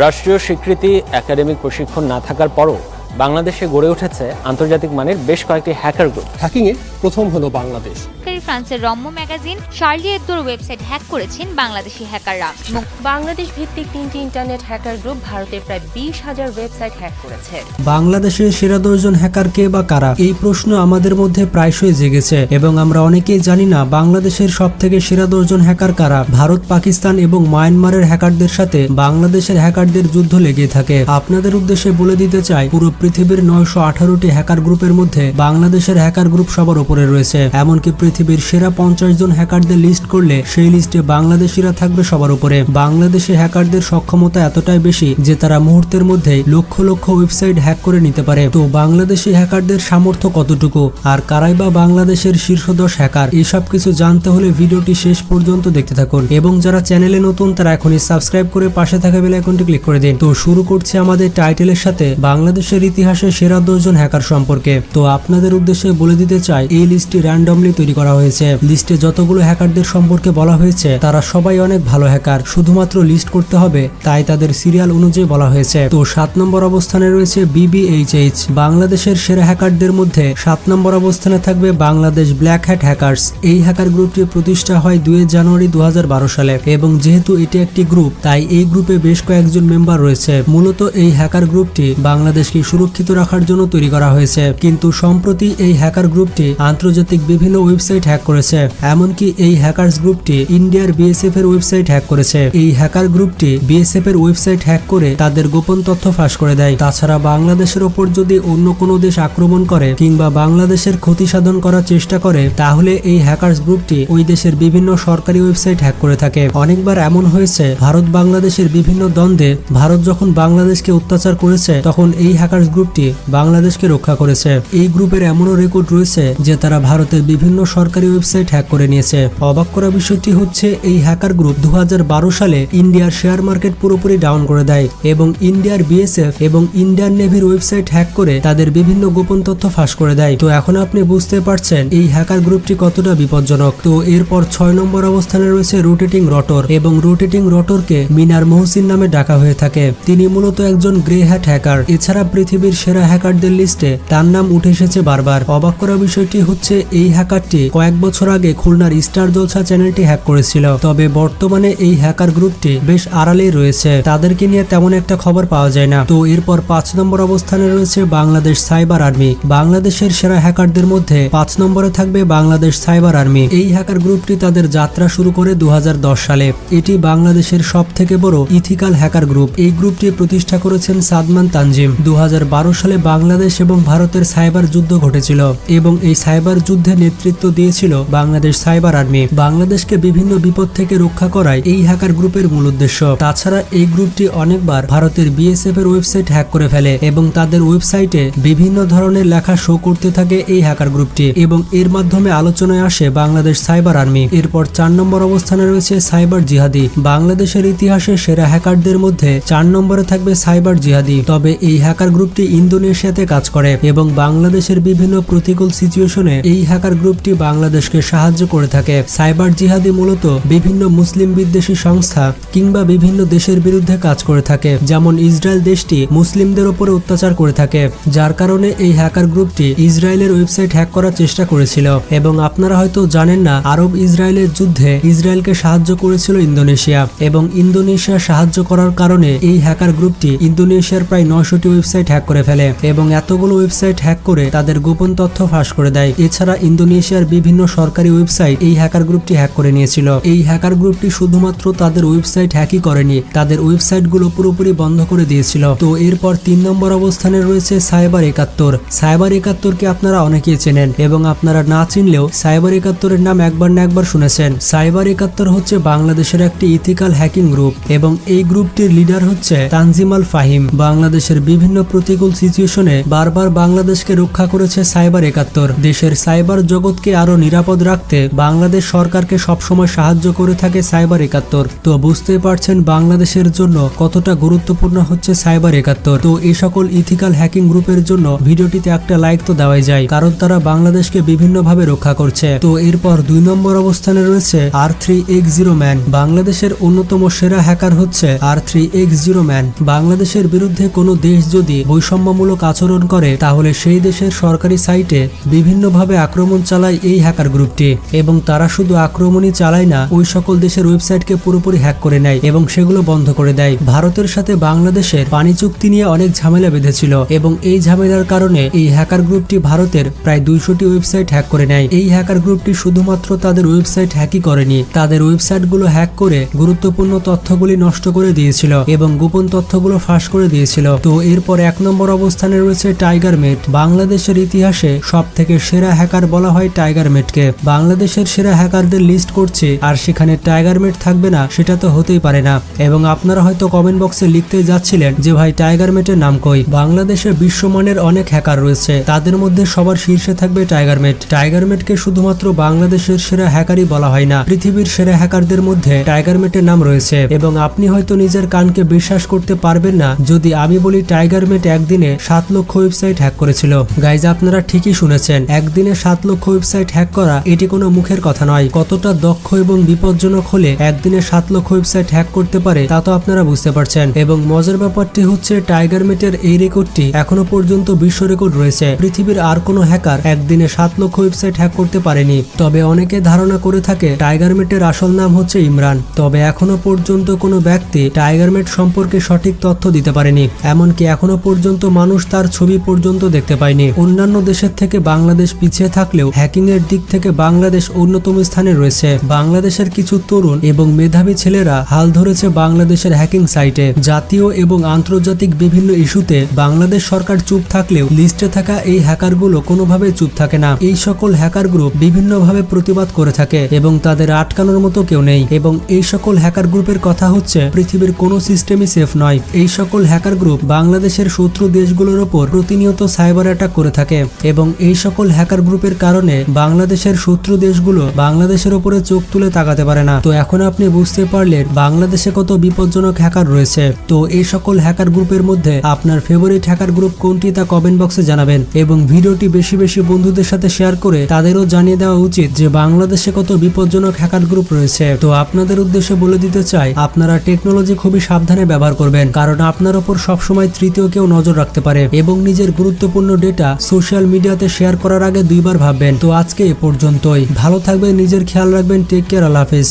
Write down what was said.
রাষ্ট্রীয় স্বীকৃতি, একাডেমিক প্রশিক্ষণ না থাকার পরও বাংলাদেশে গড়ে উঠেছে আন্তর্জাতিক মানের বেশ কয়েকটি হ্যাকার গ্রুপ। হ্যাকিংয়ে প্রথম হলো বাংলাদেশ। ফ্রান্সের রম্য ম্যাগাজিন শার্লি এবদোর ওয়েবসাইট হ্যাক করেছেন বাংলাদেশি হ্যাকাররা। বাংলাদেশ ভিত্তিক 3টি ইন্টারনেট হ্যাকার গ্রুপ ভারতের প্রায় 20,000 ওয়েবসাইট হ্যাক করেছে। বাংলাদেশের সেরা 10 জন হ্যাকার কে বা কারা, এই প্রশ্ন আমাদের মধ্যে প্রায়শই জেগেছে এবং আমরা অনেকেই জানি না বাংলাদেশের সবথেকে সেরা 10 জন হ্যাকার কারা। ভারত, পাকিস্তান এবং মায়ানমারের হ্যাকারদের সাথে বাংলাদেশের হ্যাকারদের যুদ্ধ লেগে থাকে। আপনাদের উদ্দেশ্যে বলে দিতে চাই, পুরো পৃথিবীর 918টি হ্যাকার গ্রুপের মধ্যে বাংলাদেশের হ্যাকার গ্রুপ সবার উপরে রয়েছে। এমনকি পৃথিবীর সেরা 50 জন হ্যাকারদের লিস্ট করলে সেই লিস্টে বাংলাদেশিরা থাকবে সবার উপরে। বাংলাদেশে হ্যাকারদের সক্ষমতা এতটাই বেশি যে তারা মুহূর্তের মধ্যেই লক্ষ লক্ষ ওয়েবসাইট হ্যাক করে নিতে পারে। তো বাংলাদেশি হ্যাকারদের সামর্থ্য কতটুকু, আর কারাই বা বাংলাদেশের শীর্ষ 10 হ্যাকার, এসব কিছু জানতে হলে ভিডিওটি শেষ পর্যন্ত দেখতে থাকুন। এবং যারা চ্যানেলে নতুন তারা এখনই সাবস্ক্রাইব করে পাশে থাকা বেল আইকনটি ক্লিক করে দিন। তো শুরু করছি আমাদের টাইটেলের সাথে বাংলাদেশের ইতিহাসে সেরা 10 জন হ্যাকার সম্পর্কে। তো আপনাদের উদ্দেশ্যে বলে দিতে চাই, এই লিস্টটি র্যান্ডমলি তৈরি করা হয়েছে। লিস্টে যতগুলো হ্যাকারদের সম্পর্কে বলা হয়েছে তারা সবাই অনেক ভালো হ্যাকার, শুধুমাত্র লিস্ট করতে হবে, তাই তাদের সিরিয়াল অনুযায়ী বলা হয়েছে। তো 7 নম্বর অবস্থানে রয়েছে BBHH। বাংলাদেশের সেরা হ্যাকারদের মধ্যে 7 নম্বর অবস্থানে থাকবে বাংলাদেশ ব্ল্যাক হ্যাট হ্যাকার্স। এই হ্যাকার গ্রুপটি প্রতিষ্ঠা হয় 2 জানুয়ারি 2012 সালে এবং যেহেতু এটি একটি গ্রুপ তাই এই গ্রুপে বেশ কয়েকজন মেম্বার রয়েছে। মূলত এই হ্যাকার গ্রুপটি বাংলাদেশকে সুরক্ষিত রাখার জন্য তৈরি করা হয়েছে, কিন্তু সম্প্রতি এই হ্যাকার গ্রুপটি আন্তর্জাতিক বিভিন্ন ওয়েবসাইট হ্যাক করেছে। এমনকি এই হ্যাকার্স গ্রুপটি ইন্ডিয়ার BSF এর ওয়েবসাইট হ্যাক করেছে। এই হ্যাকার গ্রুপটি BSF এর ওয়েবসাইট হ্যাক করে তাদের গোপন তথ্য ফাঁস করে দেয়। তাছাড়া বাংলাদেশের ওপর যদি অন্য কোনো দেশ আক্রমণ করে কিংবা বাংলাদেশের ক্ষতি সাধন করার চেষ্টা করে তাহলে এই হ্যাকার্স গ্রুপটি ওই দেশের বিভিন্ন সরকারি ওয়েবসাইট হ্যাক করে থাকে। অনেকবার এমন হয়েছে ভারত বাংলাদেশের বিভিন্ন দ্বন্দ্বে ভারত যখন বাংলাদেশকে অত্যাচার করেছে তখন এই হ্যাকার্স গ্রুপটি বাংলাদেশকে রক্ষা করেছে। এই গ্রুপের এমনও রেকর্ড রয়েছে যে তারা ভারতের বিভিন্ন সরকারি ওয়েবসাইট হ্যাক করে নিয়েছে। অবাক করা বিষয়টি হচ্ছে এই হ্যাকার গ্রুপ 2012 সালে ইন্ডিয়ার শেয়ার মার্কেট পুরোপুরি ডাউন করে দেয় এবং ইন্ডিয়ার BSF এবং ইন্ডিয়ান নেভির ওয়েবসাইট হ্যাক করে তাদের বিভিন্ন গোপন তথ্য ফাঁস করে দেয়। তো এখন আপনি বুঝতে পারছেন এই হ্যাকার গ্রুপটি কতটা বিপজ্জনক। তো এরপর 6 নম্বর অবস্থানে রয়েছে রোটেটিং রটর এবং রোটেটিং রটরকে মিনার মহসিন নামে ডাকা হয়ে থাকে। তিনি মূলত একজন গ্রে হ্যাট হ্যাকার। এছাড়া পৃথিবীর সেরা হ্যাকারদের লিস্টে তার নাম উঠে এসেছে বারবার। অবাক করা বিষয়টি হচ্ছে এই হ্যাকারটি কয়েক বছর আগে খুলনার স্টার জলসা চ্যানেলটি হ্যাক করেছিল, তবে বর্তমানে এই হ্যাকার গ্রুপটি বেশ আড়ালেই রয়েছে, তাদেরকে নিয়ে তেমন একটা খবর পাওয়া যায় না। তো এরপর 5 নম্বর অবস্থানে রয়েছে বাংলাদেশ সাইবার আর্মি। বাংলাদেশের সেরা হ্যাকারদের মধ্যে 5 নম্বরে থাকবে বাংলাদেশ সাইবার আর্মি। এই হ্যাকার গ্রুপটি তাদের যাত্রা শুরু করে 2010 সালে। এটি বাংলাদেশের সব থেকে বড় ইথিক্যাল হ্যাকার গ্রুপ। এই গ্রুপটি প্রতিষ্ঠা করেছেন সাদমান তানজিম। 2012 সালে বাংলাদেশ এবং ভারতের সাইবার যুদ্ধ ঘটেছিল এবং এই সাইবার যুদ্ধে নেতৃত্ব দিয়েছিল বাংলাদেশ সাইবার আর্মি। বাংলাদেশকে বিভিন্ন বিপদ থেকে রক্ষা করাই এই হ্যাকার গ্রুপের মূল উদ্দেশ্য। তাছাড়া এই গ্রুপটি অনেকবার ভারতের BSF এর ওয়েবসাইট হ্যাক করে ফেলে এবং তাদের ওয়েবসাইটে বিভিন্ন ধরনের লেখা শো করতে থাকে এই হ্যাকার গ্রুপটি এবং এর মাধ্যমে আলোচনায় আসে বাংলাদেশ সাইবার আর্মি। এরপর 4 নম্বর অবস্থানে রয়েছে সাইবার জিহাদি। বাংলাদেশের ইতিহাসে সেরা হ্যাকারদের মধ্যে 4 নম্বরে থাকবে সাইবার জিহাদি। তবে এই হ্যাকার গ্রুপটি ইন্দোনেশিয়াতে কাজ করে এবং বাংলাদেশের বিভিন্ন প্রতিকূল সিচুয়েশনে এই হ্যাকার গ্রুপটি বাংলাদেশকে সাহায্য করে থাকে। সাইবার জিহাদি মূলত বিভিন্ন মুসলিম বিদ্বেষী সংস্থা কিংবা বিভিন্ন দেশের বিরুদ্ধে কাজ করে থাকে, যেমন ইসরায়েল দেশটি মুসলিমদের উপরে অত্যাচার করে থাকে, যার কারণে এই হ্যাকার গ্রুপটি ইসরায়েলের ওয়েবসাইট হ্যাক করার চেষ্টা করেছিল। এবং আপনারা হয়তো জানেন না, আরব ইসরায়েলের যুদ্ধে ইসরায়েলকে সাহায্য করেছিল ইন্দোনেশিয়া এবং ইন্দোনেশিয়া সাহায্য করার কারণে এই হ্যাকার গ্রুপটি ইন্দোনেশিয়ার প্রায় 900টি ওয়েবসাইট হ্যাক করে ফেলে এবং এতগুলো ওয়েবসাইট হ্যাক করে তাদের গোপন তথ্য ফাঁস করে দেয়। এছাড়া ইন্দোনেশিয়ার বিভিন্ন সরকারি ওয়েবসাইট এই হ্যাকার গ্রুপটি হ্যাক করে নিয়েছিল। এই হ্যাকার গ্রুপটি শুধুমাত্র তাদের ওয়েবসাইট হ্যাকই করেনি, তাদের ওয়েবসাইটগুলো পুরোপুরি বন্ধ করে দিয়েছিল। তো এরপর 3 নম্বর অবস্থানে রয়েছে সাইবার 71। সাইবার 71কে আপনারা অনেকেই চেনেন এবং আপনারা না চিনলেও সাইবার 71-এর নাম একবার না একবার শুনেছেন। সাইবার 71 হচ্ছে বাংলাদেশের একটি ইথিক্যাল হ্যাকিং গ্রুপ এবং এই গ্রুপটির লিডার হচ্ছে তানজিম আল ফাহিম। বাংলাদেশের বিভিন্ন প্রতিকূল সিচুয়েশনে বারবার বাংলাদেশকে রক্ষা করেছে সাইবার 71। দেশের সাইবার জগৎকে আরো আরো নিরাপদ রাখতে বাংলাদেশ সরকারকে সবসময় সাহায্য করে থাকে সাইবার ৭১। তো বুঝতেই পারছেন বাংলাদেশের জন্য কতটা গুরুত্বপূর্ণ হচ্ছে সাইবার ৭১। তো এই সকল ইথিক্যাল হ্যাকিং গ্রুপের জন্য ভিডিওটিতে একটা লাইক তো দেওয়াই যায়, কারণ তারা বাংলাদেশকে বিভিন্নভাবে রক্ষা করছে। তো এরপর ২ নম্বর অবস্থানে রয়েছে R3X0 ম্যান। বাংলাদেশের অন্যতম সেরা হ্যাকার হচ্ছে R3X0 ম্যান। বাংলাদেশের বিরুদ্ধে কোনো দেশ যদি বৈষম্যমূলক আচরণ করে তাহলে সেই দেশের সরকারি সাইটে বিভিন্নভাবে আক্রমণ চালায় এই হ্যাকার গ্রুপটি, এবং তারা শুধু আক্রমণই চালায় না, ওই সকল দেশের ওয়েবসাইটকে পুরোপুরি হ্যাক করে নেয় এবং সেগুলো বন্ধ করে দেয়। ভারতের সাথে বাংলাদেশের পানি চুক্তি নিয়ে অনেক ঝামেলা বেঁধেছিল এবং এই ঝামেলার কারণে এই হ্যাকার গ্রুপটি ভারতের প্রায় ২০০টি ওয়েবসাইট হ্যাক করে নেয়। এই হ্যাকার গ্রুপটি শুধুমাত্র তাদের ওয়েবসাইট হ্যাকই করেনি, তাদের ওয়েবসাইটগুলো হ্যাক করে গুরুত্বপূর্ণ তথ্যগুলি নষ্ট করে দিয়েছিল এবং গোপন তথ্যগুলো ফাঁস করে দিয়েছিল। তো এরপর ১ নম্বর অবস্থানে রয়েছে টাইগারমেট। বাংলাদেশের ইতিহাসে সব থেকে সেরা হ্যাকার বলা হয় টাইগারমেটকে। বাংলাদেশের সেরা হ্যাকারদের লিস্ট করছে আর সেখানে টাইগারমেট থাকবে না সেটা তো হতেই পারে না। এবং আপনারা হয়তো কমেন্ট বক্সে লিখতে যাচ্ছিলেন যে ভাই টাইগারমেটের নাম কই। বাংলাদেশে বিশ্বমানের অনেক হ্যাকার রয়েছে, তাদের মধ্যে সবার শীর্ষে থাকবে টাইগারমেট। টাইগারমেটকে শুধুমাত্র বাংলাদেশের সেরা হ্যাকারই বলা হয় না, পৃথিবীর সেরা হ্যাকারদের মধ্যে টাইগারমেটের নাম রয়েছে। এবং আপনি হয়তো নিজের কানকে বিশ্বাস করতে পারবেন না যদি আমি বলি টাইগারমেট একদিনে ৭ লক্ষ ওয়েবসাইট হ্যাক করেছিল। গাইজ, আপনারা ঠিকই শুনেছেন, একদিনে ৭ লক্ষ ওয়েবসাইট হ্যাক করা এটি কোনো মুখের কথা নয়। কতটা দক্ষ এবং বিপজ্জনক হলে একদিনে ৭ লক্ষ ওয়েবসাইট হ্যাক করতে পারে তা তো আপনারা বুঝতে পারছেন। এবং মজার ব্যাপারটি হচ্ছে টাইগারমেটের এই রেকর্ডটি এখনো পর্যন্ত বিশ্ব রেকর্ড রয়েছে। পৃথিবীর আর কোনো হ্যাকার একদিনে ৭ লক্ষ ওয়েবসাইট হ্যাক করতে পারেনি। তবে অনেকে ধারণা করে থাকে টাইগারমেটের আসল নাম হচ্ছে ইমরান। তবে এখনো পর্যন্ত কোনো ব্যক্তি টাইগারমেট সম্পর্কে সঠিক তথ্য দিতে পারেনি, এমনকি এখনো পর্যন্ত মানুষ তার ছবি পর্যন্ত দেখতে পায়নি। অন্যান্য দেশের থেকে বাংলাদেশ পিছিয়ে থাকলেও হ্যাকিং এর দিক থেকে বাংলাদেশ অন্যতম স্থানে রয়েছে। বাংলাদেশের কিছু তরুণ এবং মেধাবী ছেলেরা হাল ধরেছে বাংলাদেশের হ্যাকিং সাইটে। জাতীয় এবং আন্তর্জাতিক বিভিন্ন ইস্যুতে বাংলাদেশ সরকার চুপ থাকলেও লিস্টে থাকা এই হ্যাকারগুলো কোনোভাবে চুপ থাকে না। এই সকল হ্যাকার গ্রুপ বিভিন্নভাবে প্রতিবাদ করে থাকে এবং তাদের আটকানোর মতো কেউ নেই। এবং এই সকল হ্যাকার গ্রুপের কথা হচ্ছে পৃথিবীর কোনো সিস্টেমই সেফ নয়। এই সকল হ্যাকার গ্রুপ বাংলাদেশের শত্রু দেশগুলোর ওপর প্রতিনিয়ত সাইবার অ্যাটাক করে থাকে এবং এই সকল হ্যাকার গ্রুপের কারণে বাংলাদেশের শত্রু দেশগুলো বাংলাদেশের উপরে চোখ তুলে তাকাতে পারে না। তো এখন আপনি বুঝতে পারলেন বাংলাদেশে কত বিপজ্জনক হ্যাকার রয়েছে। তো এই সকল হ্যাকার গ্রুপের মধ্যে আপনার ফেভারিট হ্যাকার গ্রুপ কোনটি তা কমেন্ট বক্সে জানাবেন এবং ভিডিওটি বেশি বেশি বন্ধুদের সাথে শেয়ার করে তাদেরও জানিয়ে দেওয়া উচিত যে বাংলাদেশে কত বিপজ্জনক হ্যাকার গ্রুপ রয়েছে। তো আপনাদের উদ্দেশ্যে বলে দিতে চাই, আপনারা টেকনোলজি খুবই সাবধানে ব্যবহার করবেন, কারণ আপনার উপর সবসময় তৃতীয় কেউ নজর রাখতে পারে এবং নিজের গুরুত্বপূর্ণ ডেটা সোশ্যাল মিডিয়াতে শেয়ার করার আগে ২ বার ভাববেন। তো আজকে এ পর্যন্তই। ভালো থাকবেন, নিজের খেয়াল রাখবেন। টেক কেয়ার, আল্লাহ হাফেজ।